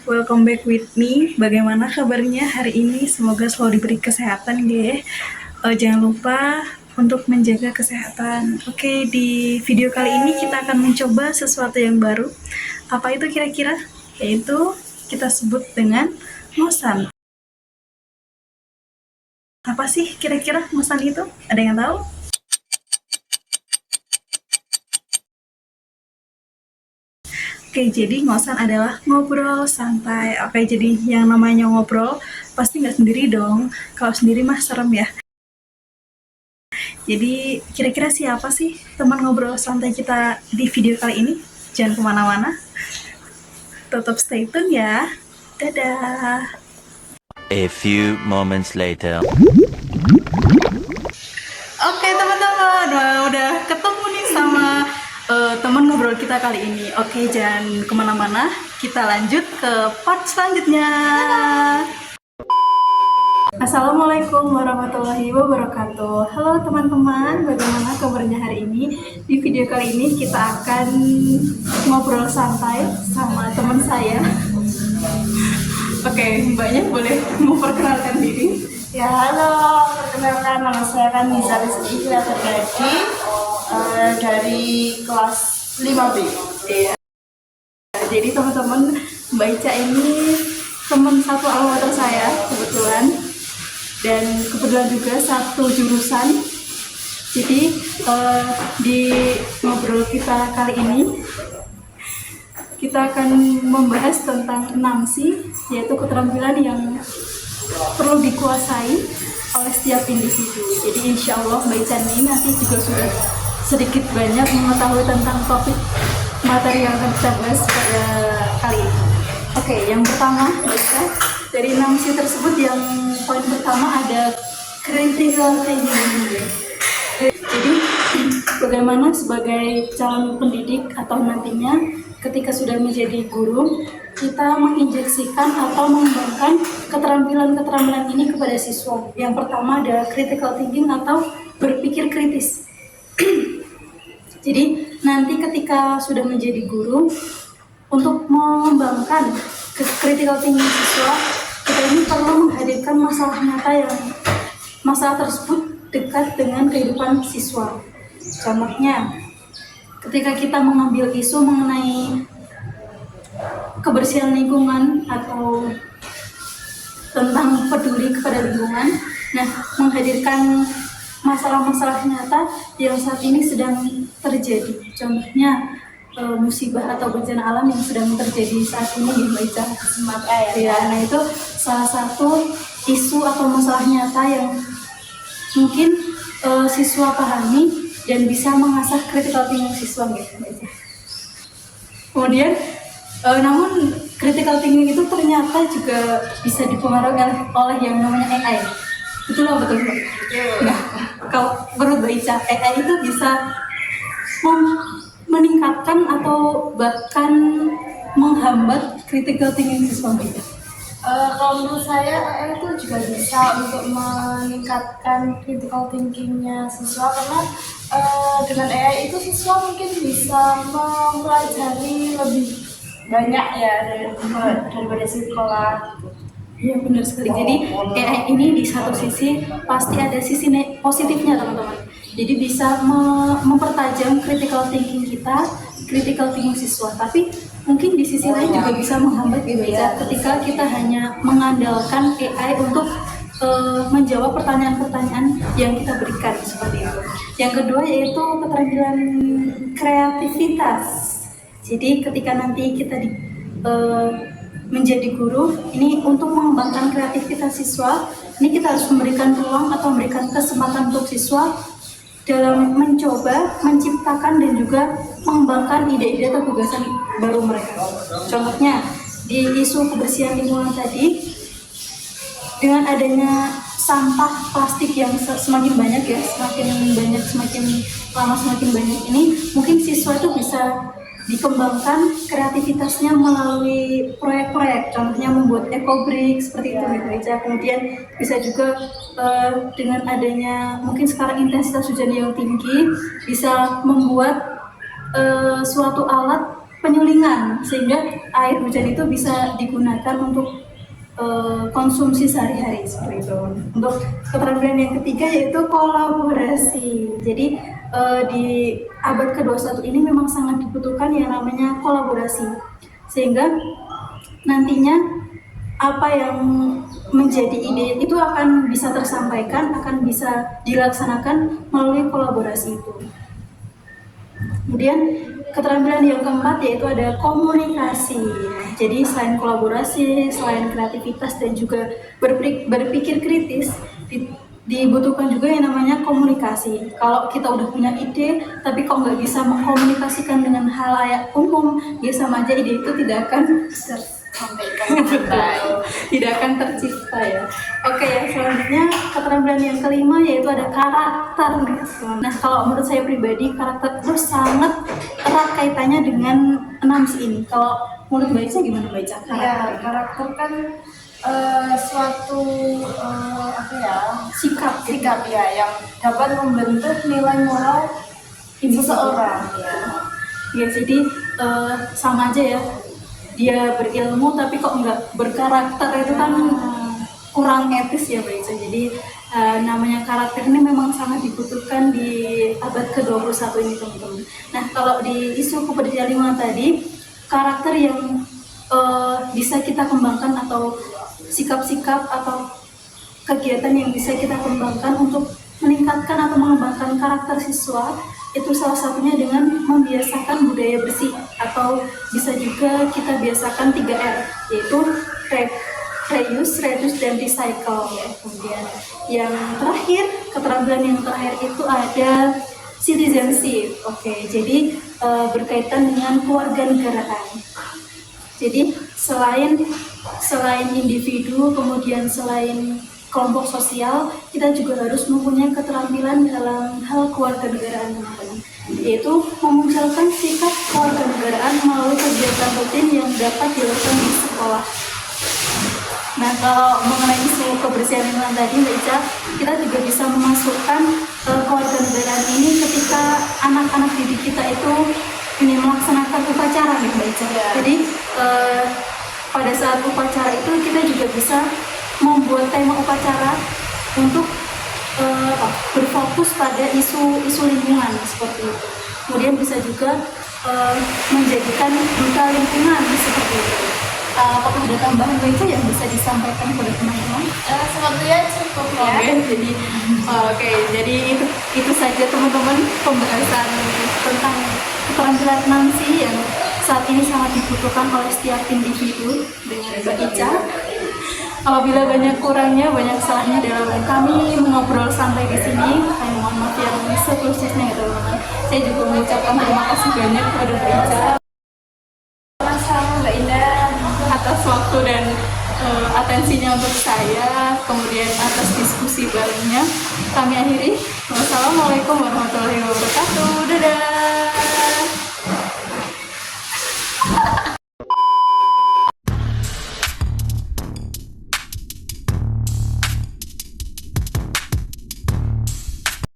welcome back with me. Bagaimana kabarnya hari ini? Semoga selalu diberi kesehatan deh. Jangan lupa untuk menjaga kesehatan. Oke, di video kali ini kita akan mencoba sesuatu yang baru. Apa itu kira-kira? Yaitu kita sebut dengan ngosan. Apa sih kira-kira ngosan itu? Ada yang tahu? Oke, jadi ngosan adalah ngobrol santai. Oke, jadi yang namanya ngobrol pasti nggak sendiri dong. Kalau sendiri mah serem ya. Jadi kira-kira siapa sih teman ngobrol santai kita di video kali ini? Jangan kemana-mana, tetap stay tune ya. Dadah. A few moments later. Oke teman-teman, udah ketemu nih sama teman ngobrol kita kali ini. Oke, jangan kemana-mana, kita lanjut ke part selanjutnya. Assalamualaikum warahmatullahi wabarakatuh. Halo teman-teman, bagaimana kabarnya hari ini? Di video kali ini kita akan ngobrol santai sama teman saya. Oke, mbaknya boleh memperkenalkan diri? Ya, halo, perkenalkan nama saya kan Nisa Rizky Terjadi dari kelas 5B. Iya. Jadi teman-teman, Mbak Ica ini teman satu alma mater saya kebetulan, dan kebetulan juga satu jurusan. Jadi di ngobrol kita kali ini kita akan membahas tentang 6C, yaitu keterampilan yang perlu dikuasai oleh setiap individu. Jadi insya Allah Mbak Ica ini nanti juga sudah sedikit banyak mengetahui tentang topik materi yang akan kita bahas pada kali ini. Oke, yang pertama Mbak Ica, dari 6C tersebut yang poin pertama ada critical thinking. Jadi bagaimana sebagai calon pendidik atau nantinya ketika sudah menjadi guru, kita menginjeksikan atau mengembangkan keterampilan-keterampilan ini kepada siswa. Yang pertama ada critical thinking atau berpikir kritis. Jadi nanti ketika sudah menjadi guru, untuk mengembangkan critical thinking siswa, kita ini perlu menghadirkan masalah nyata yang masalah tersebut dekat dengan kehidupan siswa. Contohnya, ketika kita mengambil isu mengenai kebersihan lingkungan atau tentang peduli kepada lingkungan, nah menghadirkan masalah-masalah nyata yang saat ini sedang terjadi. Contohnya musibah atau bencana alam yang sedang terjadi saat ini di Baca Semat Air. Ya, nah itu salah satu isu atau masalah nyata yang mungkin siswa pahami dan bisa mengasah critical thinking siswa gitu. Kemudian namun critical thinking itu ternyata juga bisa dipengaruhi oleh yang namanya AI. Betul lah, betul. Nah, kalau menurut Mbak Ica, AI itu bisa meningkatkan atau bahkan menghambat critical thinking siswa Mbak Ica. Kalau menurut saya AI itu juga bisa untuk meningkatkan critical thinkingnya siswa, karena dengan AI itu siswa mungkin bisa mempelajari lebih banyak ya daripada sekolah. Iya, benar sekali. Jadi AI ini di satu sisi pasti ada sisi positifnya teman-teman. Jadi bisa mempertajam critical thinking kita, critical thinking siswa. Tapi mungkin di sisi lain juga bisa menghambat gitu ya, ketika kita hanya mengandalkan AI untuk menjawab pertanyaan-pertanyaan yang kita berikan seperti itu. Yang kedua yaitu keterampilan kreativitas. Jadi ketika nanti kita menjadi guru, ini untuk mengembangkan kreativitas siswa, ini kita harus memberikan ruang atau memberikan kesempatan untuk siswa dalam mencoba, menciptakan dan juga mengembangkan ide-ide atau gagasan baru mereka. Contohnya, di isu kebersihan lingkungan tadi, dengan adanya sampah plastik yang semakin banyak ya, semakin lama semakin banyak ini, mungkin siswa itu bisa dikembangkan kreativitasnya melalui proyek-proyek, contohnya membuat eco-brick seperti itu gitu. Kemudian bisa juga dengan adanya mungkin sekarang intensitas hujan yang tinggi, bisa membuat suatu alat penyulingan sehingga air hujan itu bisa digunakan untuk konsumsi sehari-hari seperti itu. Untuk keterampilan yang ketiga yaitu kolaborasi. Jadi di abad ke-21 ini memang sangat dibutuhkan yang namanya kolaborasi. Sehingga nantinya apa yang menjadi ide itu akan bisa tersampaikan, akan bisa dilaksanakan melalui kolaborasi itu. Kemudian keterampilan yang keempat yaitu ada komunikasi. Jadi selain kolaborasi, selain kreativitas dan juga berpikir kritis, dibutuhkan juga yang namanya komunikasi. Kalau kita udah punya ide, tapi kok nggak bisa mengkomunikasikan dengan halayak umum, ya sama aja ide itu tidak akan Sampaikan dengan baik. tidak akan tercipta ya. Oke ya, selanjutnya keterampilan yang kelima yaitu ada karakter nih. Nah kalau menurut saya pribadi karakter itu sangat erat kaitannya dengan 6C ini. Kalau menurut Mbak Ica gimana Mbak Ica? Ya, karakter kan suatu Sikap. sikap ya yang dapat membentuk nilai moral seseorang. Ya. Ya jadi sama aja ya. Dia berilmu tapi kok nggak berkarakter itu kan kurang etis ya Mbak Ica. Jadi namanya karakter ini memang sangat dibutuhkan di abad ke-21 ini teman-teman. Nah kalau di isu keberjaliman tadi, karakter yang bisa kita kembangkan atau sikap-sikap atau kegiatan yang bisa kita kembangkan untuk meningkatkan atau mengembangkan karakter siswa itu salah satunya dengan membiasakan budaya bersih atau bisa juga kita biasakan 3R yaitu reuse, reduce, dan recycle ya. Kemudian yang terakhir, keterampilan yang terakhir itu ada citizenship. Oke, jadi berkaitan dengan kewarganegaraan. Jadi selain individu, kemudian selain kelompok sosial, kita juga harus mempunyai keterampilan dalam hal kewarganegaraan teman-teman, yaitu memunculkan sikap kewarganegaraan melalui kegiatan rutin yang dapat dilakukan di sekolah. Nah, kalau mengenai isu kebersihan lingkungan tadi, Mbak Ica, kita juga bisa memasukkan kewarganegaraan ini ketika anak-anak didik kita itu ini melaksanakan upacara nih, Mbak Ica. Jadi pada saat upacara itu kita juga bisa membuat tema upacara untuk berfokus pada isu lingkungan seperti itu. Kemudian bisa juga menjadikan duta lingkungan seperti itu. Apakah ada tambahan Mbak yang bisa disampaikan kepada teman-teman? Sepertinya cukup ya. Jadi itu saja teman-teman pembahasan tentang keterampilan Nancy yang saat ini sangat dibutuhkan oleh setiap individu dengan Mbak Ica. Apabila banyak kurangnya, banyak salahnya dalam kami mengobrol sampai di sini, saya mohon maaf yang sekhususnya ya teman-teman. Saya juga mengucapkan terima kasih banyak kepada Mbak Ica. Sama Mbak Indah Atas waktu dan atensinya untuk saya, kemudian atas diskusi barengnya. Kami akhiri. Wassalamualaikum warahmatullahi wabarakatuh.